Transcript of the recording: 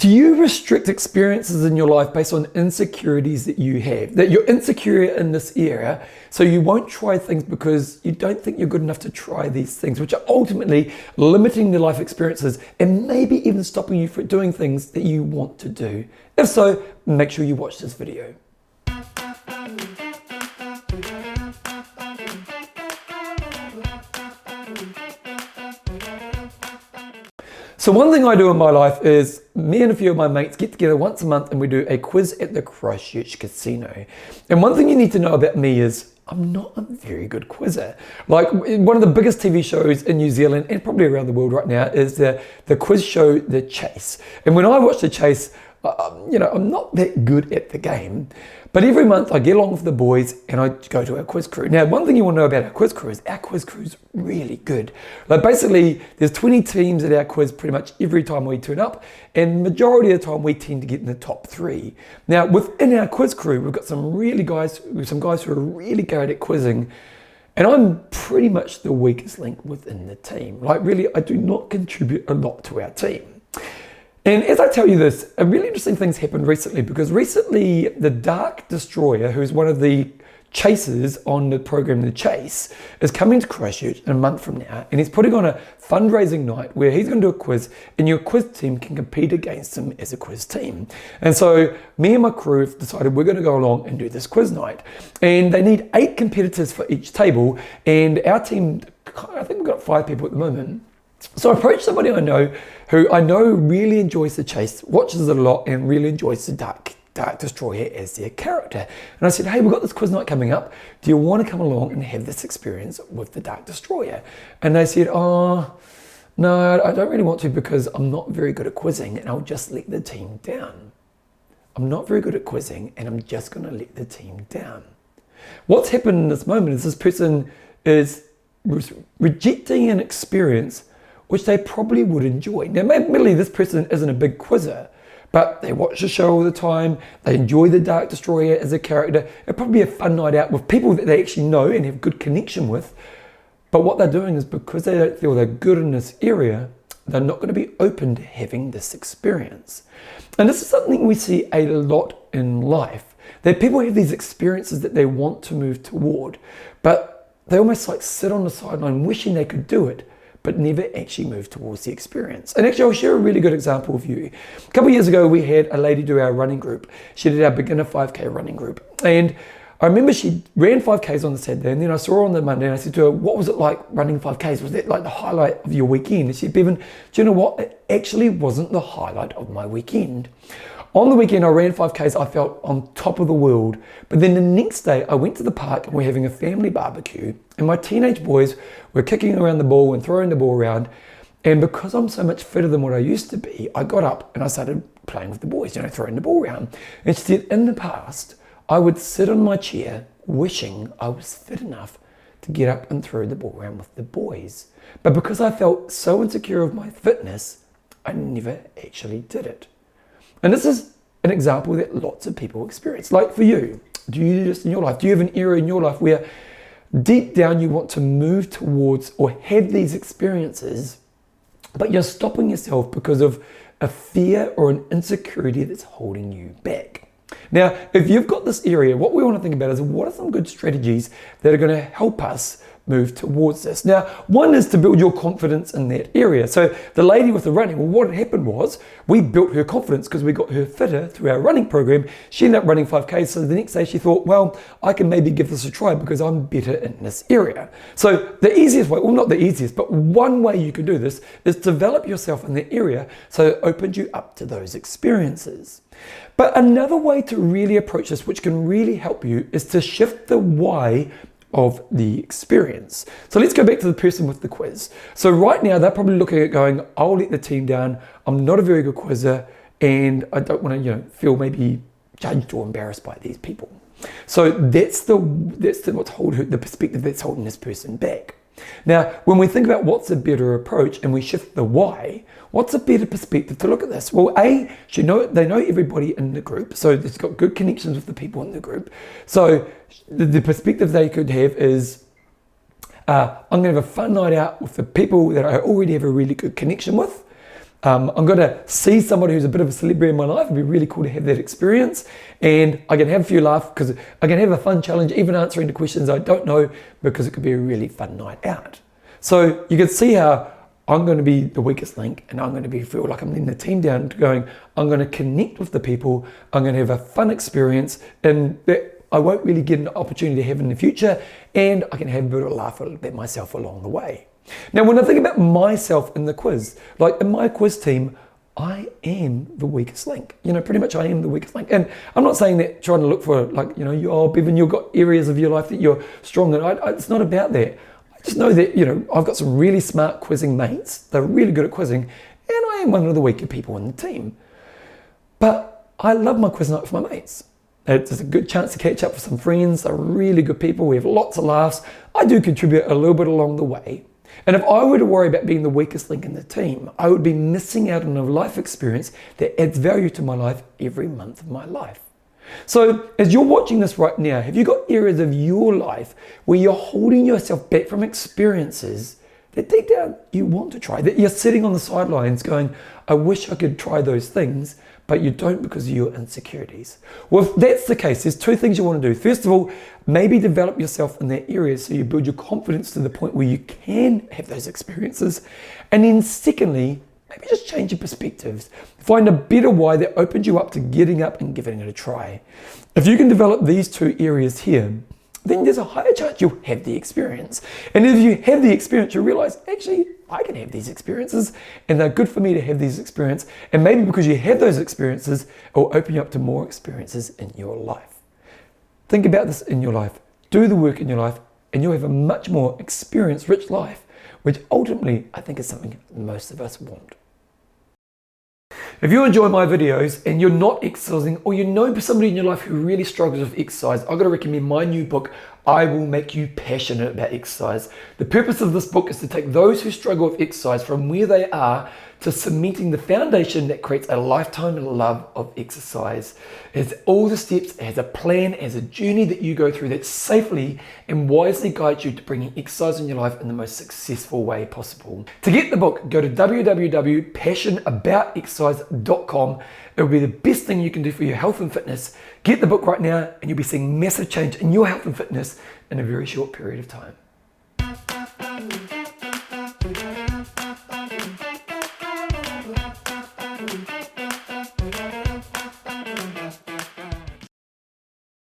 Do you restrict experiences in your life based on insecurities that you have? That you're insecure in this area, so you won't try things because you don't think you're good enough to try these things, which are ultimately limiting your life experiences and maybe even stopping you from doing things that you want to do? If so, make sure you watch this video. So one thing I do in my life is me and a few of my mates get together once a month and we do a quiz at the Christchurch Casino. And one thing you need to know about me is I'm not a very good quizzer. Like, one of the biggest TV shows in New Zealand and probably around the world right now is the quiz show, The Chase. And when I watch The Chase, I'm not that good at the game, but every month I get along with the boys and I go to our quiz crew. Now, one thing you want to know about our quiz crew is really good. Like, basically, there's 20 teams at our quiz pretty much every time we turn up, and majority of the time we tend to get in the top 3. Now, within our quiz crew, we've got some guys who are really good at quizzing, and I'm pretty much the weakest link within the team. Like, really, I do not contribute a lot to our team. And as I tell you this, a really interesting thing's happened recently, because recently the Dark Destroyer, who's one of the chasers on the program The Chase, is coming to Christchurch in a month from now, and he's putting on a fundraising night where he's going to do a quiz, and your quiz team can compete against him as a quiz team. And so me and my crew have decided we're going to go along and do this quiz night. And they need 8 competitors for each table, and our team, I think we've got 5 people at the moment. So I approached somebody I know who I know really enjoys The Chase, watches it a lot, and really enjoys the Dark Destroyer as their character. And I said, hey, we've got this quiz night coming up. Do you want to come along and have this experience with the Dark Destroyer? And they said, oh, no, I don't really want to because I'm not very good at quizzing and I'll just let the team down. I'm not very good at quizzing and I'm just going to let the team down. What's happened in this moment is this person is rejecting an experience which they probably would enjoy. Now, admittedly, this person isn't a big quizzer, but they watch the show all the time, they enjoy the Dark Destroyer as a character. It'd probably be a fun night out with people that they actually know and have good connection with. But what they're doing is, because they don't feel they're good in this area, they're not going to be open to having this experience. And this is something we see a lot in life, that people have these experiences that they want to move toward, but they almost like sit on the sideline wishing they could do it, but never actually move towards the experience. And actually, I'll share a really good example with you. A couple of years ago, we had a lady do our running group. She did our beginner 5K running group. And I remember she ran 5Ks on the Saturday, and then I saw her on the Monday, and I said to her, what was it like running 5Ks? Was that like the highlight of your weekend? And she said, Bevan, do you know what? It actually wasn't the highlight of my weekend. On the weekend, I ran 5Ks, I felt on top of the world. But then the next day, I went to the park and we're having a family barbecue. And my teenage boys were kicking around the ball and throwing the ball around. And because I'm so much fitter than what I used to be, I got up and I started playing with the boys, throwing the ball around. And she said, in the past, I would sit on my chair wishing I was fit enough to get up and throw the ball around with the boys. But because I felt so insecure of my fitness, I never actually did it. And this is an example that lots of people experience. Like for you, do you do this in your life? Do you have an area in your life where deep down you want to move towards or have these experiences, but you're stopping yourself because of a fear or an insecurity that's holding you back? Now, if you've got this area, what we want to think about is, what are some good strategies that are going to help us move towards this? Now, one is to build your confidence in that area. So the lady with the running, well, what had happened was we built her confidence because we got her fitter through our running program. She ended up running 5Ks. So the next day she thought, well, I can maybe give this a try because I'm better in this area. So the easiest way, well, not the easiest, but one way you can do this is develop yourself in the area so it opens you up to those experiences. But another way to really approach this, which can really help you, is to shift the why of the experience. So let's go back to the person with the quiz. So right now they're probably looking at going, I'll let the team down. I'm not a very good quizzer and I don't want to, feel maybe judged or embarrassed by these people. So that's what's holding the perspective that's holding this person back. Now, when we think about what's a better approach and we shift the why, what's a better perspective to look at this? Well, they know everybody in the group, so it's got good connections with the people in the group. So the perspective they could have is, I'm going to have a fun night out with the people that I already have a really good connection with. I'm going to see somebody who's a bit of a celebrity in my life. It'd be really cool to have that experience. And I can have a few laughs because I can have a fun challenge, even answering the questions I don't know, because it could be a really fun night out. So you can see how I'm going to be the weakest link, and I'm going to feel like I'm letting the team down, going, I'm going to connect with the people, I'm going to have a fun experience, and that I won't really get an opportunity to have in the future, and I can have a bit of a laugh at myself along the way. Now, when I think about myself in the quiz, like in my quiz team, I am the weakest link. Pretty much I am the weakest link. And I'm not saying that trying to look for Bevan, you've got areas of your life that you're strong in. It's not about that. I just know that, I've got some really smart quizzing mates. They're really good at quizzing. And I am one of the weaker people in the team. But I love my quiz night with my mates. It's a good chance to catch up with some friends. They're really good people. We have lots of laughs. I do contribute a little bit along the way. And if I were to worry about being the weakest link in the team, I would be missing out on a life experience that adds value to my life every month of my life. So as you're watching this right now, have you got areas of your life where you're holding yourself back from experiences that deep down you want to try, that you're sitting on the sidelines going, I wish I could try those things, but you don't because of your insecurities? Well, if that's the case, there's two things you want to do. First of all, maybe develop yourself in that area so you build your confidence to the point where you can have those experiences. And then secondly, maybe just change your perspectives. Find a better why that opens you up to getting up and giving it a try. If you can develop these two areas here, then there's a higher chance you'll have the experience. And if you have the experience, you'll realize, actually, I can have these experiences and they're good for me to have these experiences. And maybe because you have those experiences, it will open you up to more experiences in your life. Think about this in your life. Do the work in your life and you'll have a much more experience-rich life, which ultimately I think is something most of us want. If you enjoy my videos and you're not exercising, or you know somebody in your life who really struggles with exercise, I've got to recommend my new book, I Will Make You Passionate About Exercise. The purpose of this book is to take those who struggle with exercise from where they are to cementing the foundation that creates a lifetime love of exercise. It has all the steps, it has a plan, it has a journey that you go through that safely and wisely guides you to bringing exercise in your life in the most successful way possible. To get the book, go to www.passionaboutexercise.com. It will be the best thing you can do for your health and fitness. Get the book right now and you'll be seeing massive change in your health and fitness in a very short period of time.